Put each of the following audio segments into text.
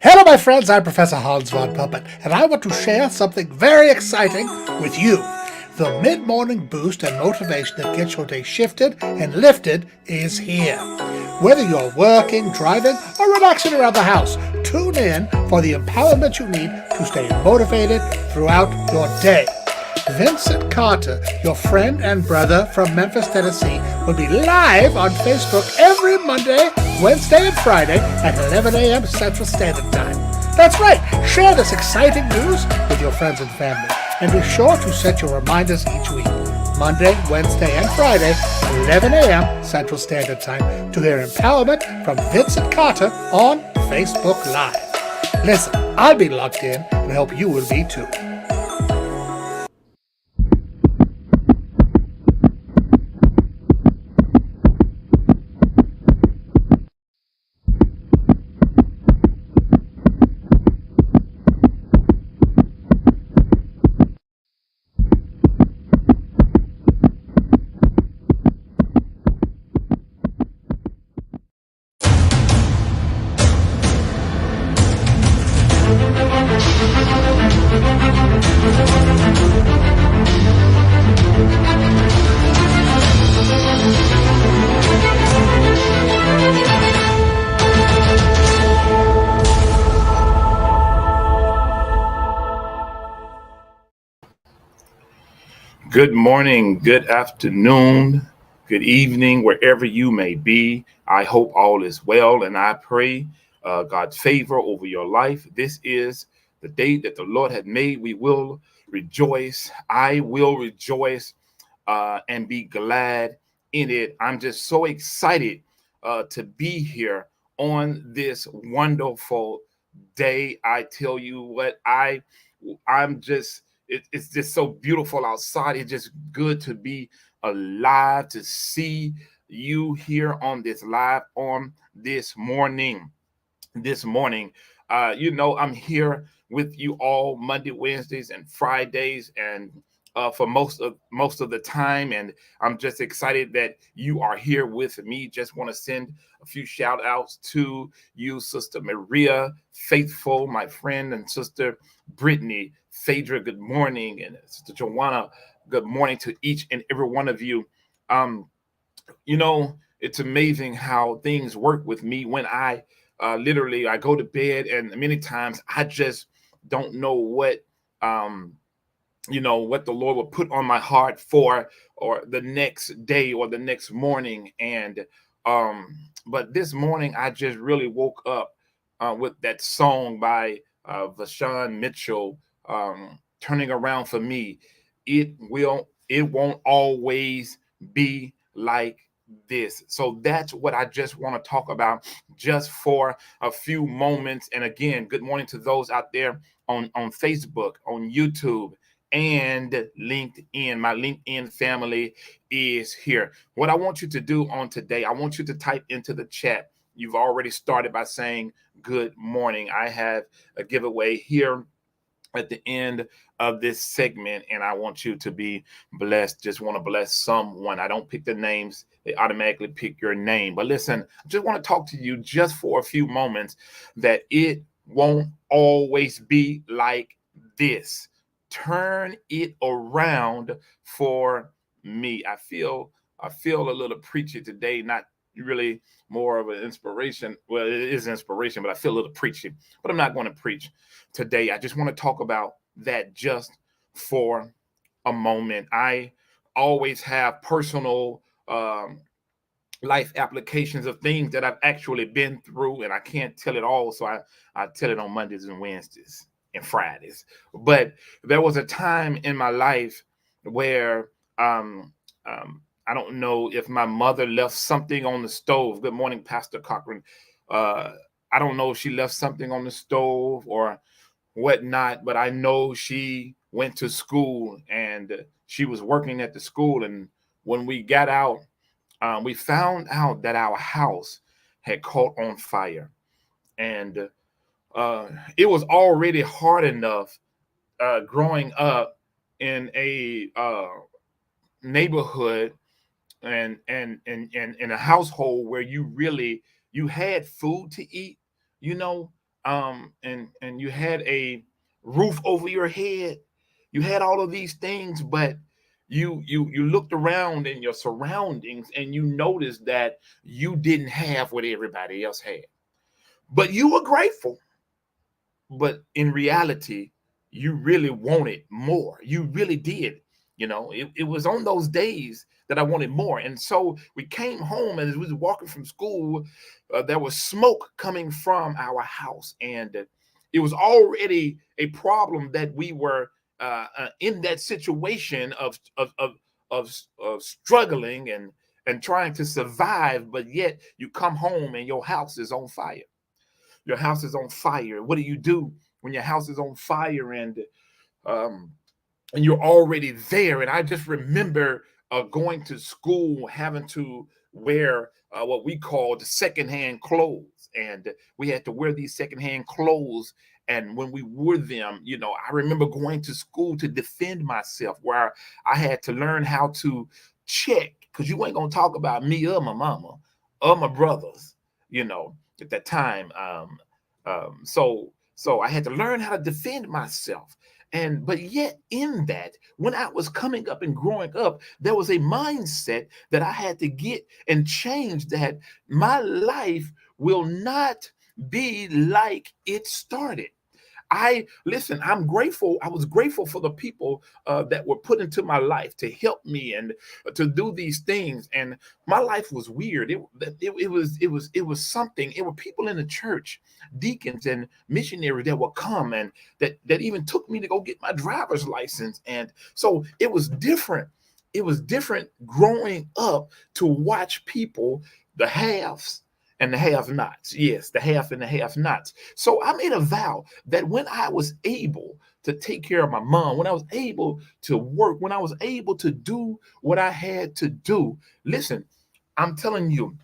Hello, my friends. I'm Professor Hans von Puppet, and I want to share something very exciting with you. The mid morning boost and motivation that gets your day shifted and lifted is here. Whether you're working, driving, or relaxing around the house, tune in for the empowerment you need to stay motivated throughout your day. Vincent Carter, your friend and brother from Memphis, Tennessee, will be live on Facebook every Monday, Wednesday, and Friday at 11 a.m. Central Standard Time. That's right, share this exciting news with your friends and family. And be sure to set your reminders each week, Monday, Wednesday, and Friday, 11 a.m. Central Standard Time, to hear empowerment from Vincent Carter on Facebook Live. Listen, I'll be locked in and I hope you will be too. Good morning, good afternoon, good evening, wherever you may be. I hope all is well, and I pray God's favor over your life. This is the day that the Lord had made. We will rejoice. I will rejoice and be glad in it. I'm just so excited to be here on this wonderful day. I tell you what, I'm just it's just so beautiful outside. It's just good to be alive, to see you here on this live on this morning. This morning, I'm here with you all Monday, Wednesdays, and Fridays, and for most of the time. And I'm just excited that you are here with me. Just want to send a few shout outs to you, Sister Maria Faithful, my friend, and Sister Brittany Phaedra. Good morning, and Sister Joanna. Good morning to each and every one of you. Um, it's amazing how things work with me when literally I go to bed, and many times I just don't know um what the Lord will put on my heart for or the next day or the next morning. And but this morning I just really woke up with that song by Vashawn Mitchell, turning around for me. It won't always be like this. So that's what I just want to talk about just for a few moments. And again, good morning to those out there on Facebook, on YouTube, and LinkedIn. My LinkedIn family is here. What I want you to do on today, I want you to type into the chat. You've already started by saying good morning. I have a giveaway here at the end of this segment, and I want you to be blessed. Just want to bless someone. I don't pick the names, they automatically pick your name. But listen, I just want to talk to you just for a few moments that it won't always be like this. Turn it around for me. I feel a little preachy today, not really more of an inspiration. Well, it is inspiration, but I feel a little preachy. But I'm not going to preach today. I just want to talk about that just for a moment. I always have personal life applications of things that I've actually been through, and I can't tell it all, so I tell it on Mondays and Wednesdays and Fridays. But there was a time in my life where I don't know if my mother left something on the stove. Good morning, Pastor Cochran. Uh, I don't know if she left something on the stove or whatnot, but I know she went to school and she was working at the school. And when we got out, we found out that our house had caught on fire. And uh, it was already hard enough growing up in a neighborhood and in a household where you had food to eat, you know, and you had a roof over your head. You had all of these things, but you looked around in your surroundings and you noticed that you didn't have what everybody else had. But you were grateful, but in reality, you really wanted more. You really did. It was on those days that I wanted more. And so we came home, and as we was walking from school, there was smoke coming from our house. And it was already a problem that we were in that situation of struggling and trying to survive. But yet you come home and your house is on fire. Your house is on fire. What do you do when your house is on fire um, and you're already there? And I just remember going to school, having to wear what we called secondhand clothes, and we had to wear these secondhand clothes. And when we wore them, I remember going to school to defend myself, where I had to learn how to check, because you ain't gonna talk about me or my mama or my brothers, at that time. So I had to learn how to defend myself. And but yet in that, when I was coming up and growing up, there was a mindset that I had to get and change, that my life will not be like it started. I'm grateful. I was grateful for the people that were put into my life to help me and to do these things. And my life was weird. It was something. It were people in the church, deacons and missionaries, that would come, and that even took me to go get my driver's license. And so it was different. It was different growing up to watch people, the haves and the have-nots. Yes, the have and the have-nots. So I made a vow that when I was able to take care of my mom, when I was able to work, when I was able to do what I had to do, listen, I'm telling you,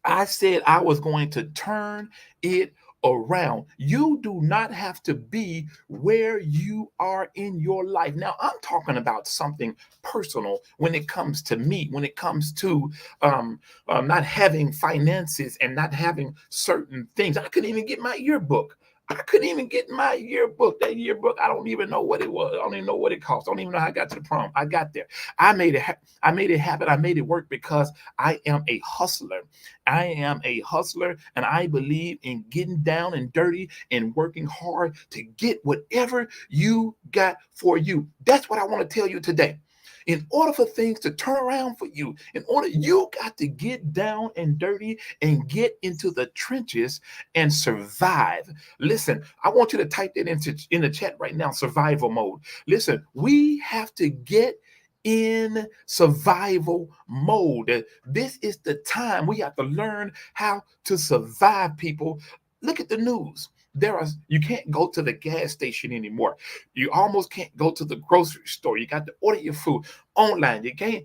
I said I was going to turn it around. You do not have to be where you are in your life. Now, I'm talking about something personal when it comes to me, when it comes to not having finances and not having certain things. I couldn't even get my yearbook. I couldn't even get my yearbook. That yearbook, I don't even know what it was. I don't even know what it cost. I don't even know how I got to the prom. I got there. I made it. I made it happen. I made it work because I am a hustler. I am a hustler, and I believe in getting down and dirty and working hard to get whatever you got for you. That's what I want to tell you today. In order for things to turn around for you, you got to get down and dirty and get into the trenches and survive. Listen, I want you to type that in the chat right now, survival mode. Listen, we have to get in survival mode. This is the time we have to learn how to survive, people. Look at the news. You can't go to the gas station anymore. You almost can't go to the grocery store. You got to order your food online. You got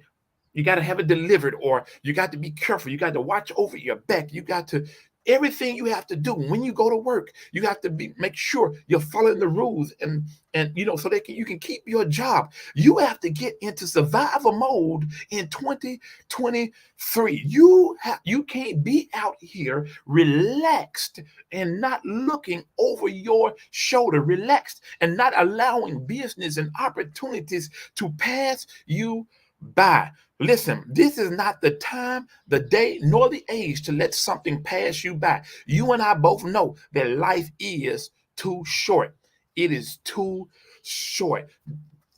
to have it delivered, or you got to be careful. You got to watch over your back. You got to everything you have to do when you go to work. You have to make sure you're following the rules, and so you can keep your job. You have to get into survival mode in 2023. You can't be out here relaxed and not looking over your shoulder, relaxed and not allowing business and opportunities to pass you by. Listen, this is not the time, the day, nor the age to let something pass you by. You and I both know that life is too short. It is too short.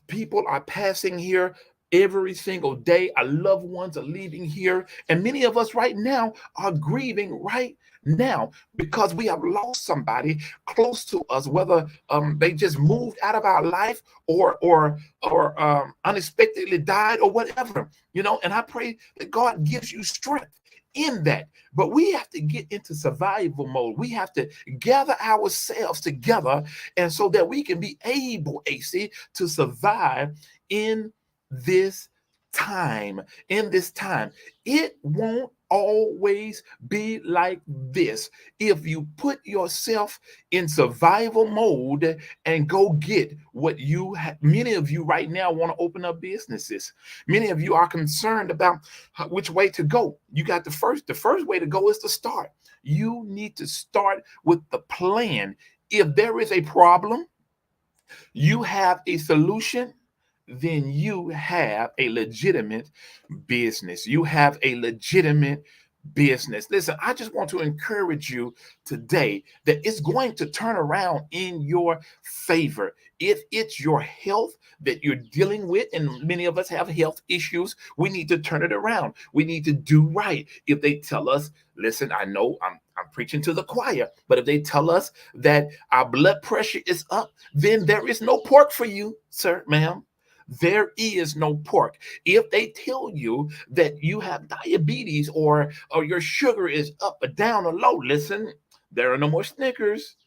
People are passing here every single day. Our loved ones are leaving here. And many of us right now are grieving right now because we have lost somebody close to us, whether they just moved out of our life or unexpectedly died or whatever, and I pray that God gives you strength in that. But we have to get into survival mode. We have to gather ourselves together, and so that we can be able, AC, to survive in this time. It won't always be like this. If you put yourself in survival mode and go get what many of you right now want to open up businesses. Many of you are concerned about which way to go. You got the first way to go is to start. You need to start with the plan. If there is a problem, you have a solution, then you have a legitimate business. You have a legitimate business. Listen, I just want to encourage you today that it's going to turn around in your favor. If it's your health that you're dealing with, and many of us have health issues, we need to turn it around. We need to do right. If they tell us, listen, I know I'm preaching to the choir, but if they tell us that our blood pressure is up, then there is no pork for you, sir, ma'am. There is no pork. If they tell you that you have diabetes or your sugar is up or down or low, listen, there are no more Snickers.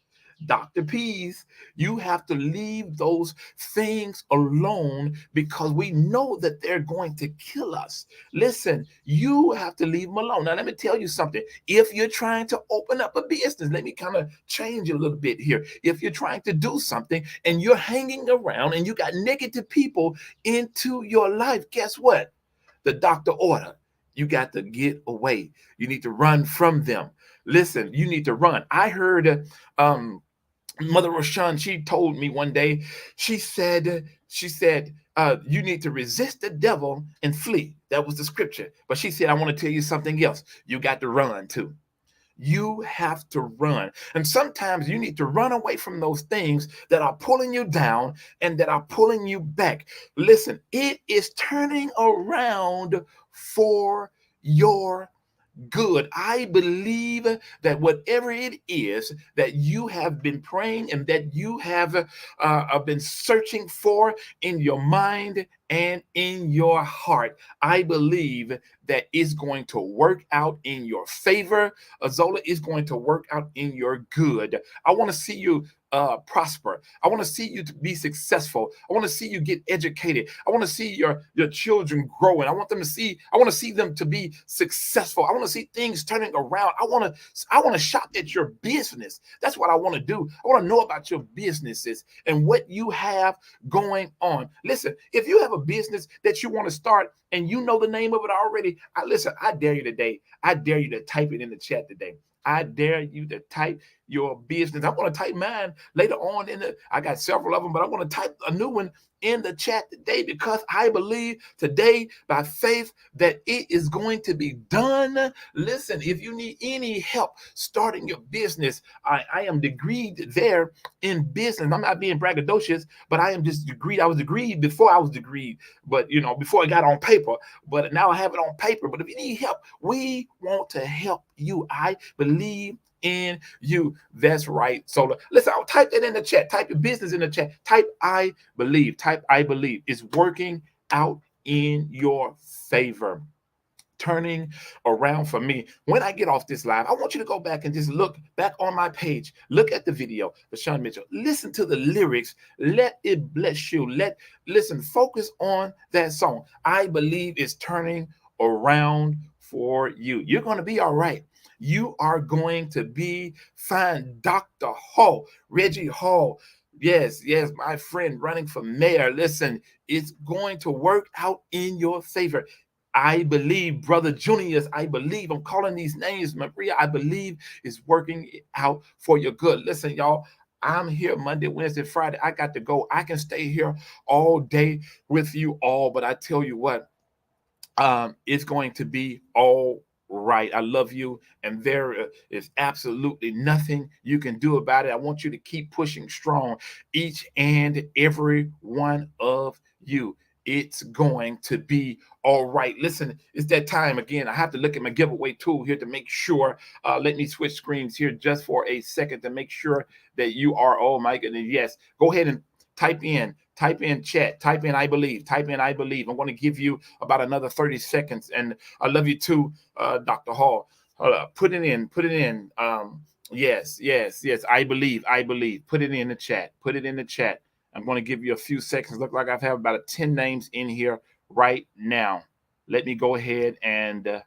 Dr. P's, you have to leave those things alone because we know that they're going to kill us. Listen, you have to leave them alone. Now, let me tell you something. If you're trying to open up a business, let me kind of change a little bit here. If you're trying to do something and you're hanging around and you got negative people into your life, guess what? The doctor order. You got to get away. You need to run from them. Listen, you need to run. I heard Mother Roshan, she told me one day, she said, you need to resist the devil and flee. That was the scripture. But she said, I want to tell you something else. You got to run too. You have to run. And sometimes you need to run away from those things that are pulling you down and that are pulling you back. Listen, it is turning around for your good. I believe that whatever it is that you have been praying and that you have been searching for in your mind and in your heart, I believe that it's going to work out in your favor. Azola is going to work out in your good. I want to see you prosper. I want to see you to be successful. I want to see you get educated. I want to see your children growing. I want to see them to be successful. I want to see things turning around. I want to shop at your business. That's what I want to do. I want to know about your businesses and what you have going on. Listen, if you have a business that you want to start and you know the name of it already, I dare you today. I dare you to type it in the chat today. I dare you to type your business. I'm going to type mine later on I got several of them, but I'm going to type a new one in the chat today because I believe today by faith that it is going to be done. Listen, if you need any help starting your business, I am degreed there in business. I'm not being braggadocious, but I am just degreed. I was degreed before I was degreed, but before I got on paper, but now I have it on paper. But if you need help, we want to help you. I believe in you. That's right. So listen, I'll type that in the chat. Type your business in the chat. Type I believe. Type I believe. It's working out in your favor. Turning around for me. When I get off this live, I want you to go back and just look back on my page. Look at the video for Sean Mitchell. Listen to the lyrics. Let it bless you. Listen, focus on that song. I believe it's turning around for you. You're going to be all right. You are going to be fine. Dr. Hall, Reggie Hall. Yes, my friend running for mayor. Listen, it's going to work out in your favor. I believe, Brother Junius, I believe, I'm calling these names, Maria, I believe is working out for your good. Listen, y'all, I'm here Monday, Wednesday, Friday. I got to go. I can stay here all day with you all, but I tell you what, it's going to be all right. I love you, and there is absolutely nothing you can do about it. I want you to keep pushing strong, each and every one of you. It's going to be all right. Listen, it's that time again. I have to look at my giveaway tool here to make sure. Let me switch screens here just for a second to make sure that you are. Oh my goodness, yes. Go ahead and type in chat, type in I believe. I'm going to give you about another 30 seconds. And I love you too, Dr. Hall. Put it in. Yes. I believe. Put it in the chat. I'm going to give you a few seconds. Look like I've about 10 names in here right now. Let me go ahead and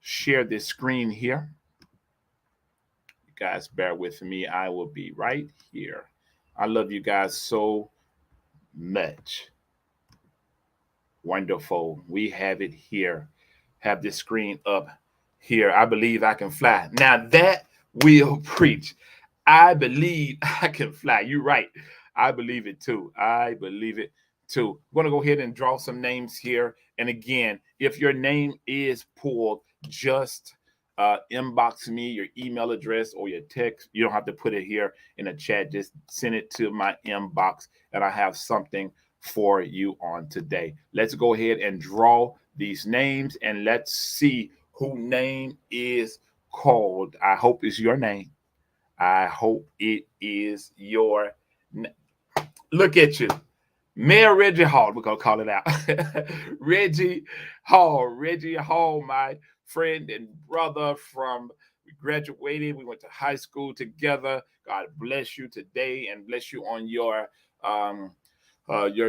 share this screen here. You guys bear with me. I will be right here. I love you guys so much. Wonderful. We have it here. Have this screen up here. I believe I can fly. Now that will preach. I believe I can fly. You're right. I believe it too. I believe it too. I'm going to go ahead and draw some names here. And again, if your name is pulled, just inbox me your email address or your text. You don't have to put it here in the chat. Just send it to my inbox, and I have something for you on today. Let's go ahead and draw these names, and let's see who name is called. I hope it's your name. I hope it is your look at you. Mayor Reggie Hall, we're gonna call it out. Reggie Hall, my friend and brother from we graduated. We went to high school together. God bless you today and bless you on your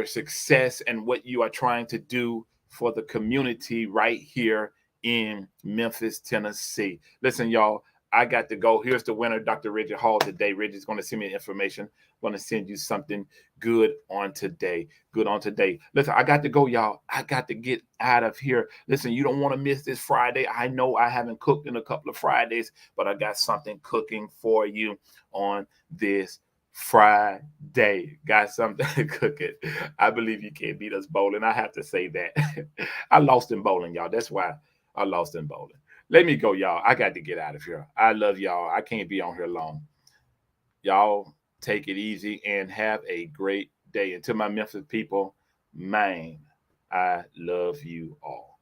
success and what you are trying to do for the community right here in Memphis, Tennessee. Listen, y'all, I got to go. Here's the winner, Dr. Reggie Hall today. Reggie's going to send me the information. I'm going to send you something good on today. Good on today. Listen, I got to go, y'all. I got to get out of here. Listen, you don't want to miss this Friday. I know I haven't cooked in a couple of Fridays, but I got something cooking for you on this Friday. Got something cooking. I believe you can't beat us bowling. I have to say that. I lost in bowling, y'all. That's why I lost in bowling. Let me go, y'all. I got to get out of here. I love y'all. I can't be on here long. Y'all take it easy and have a great day. And to my Memphis people, man, I love you all.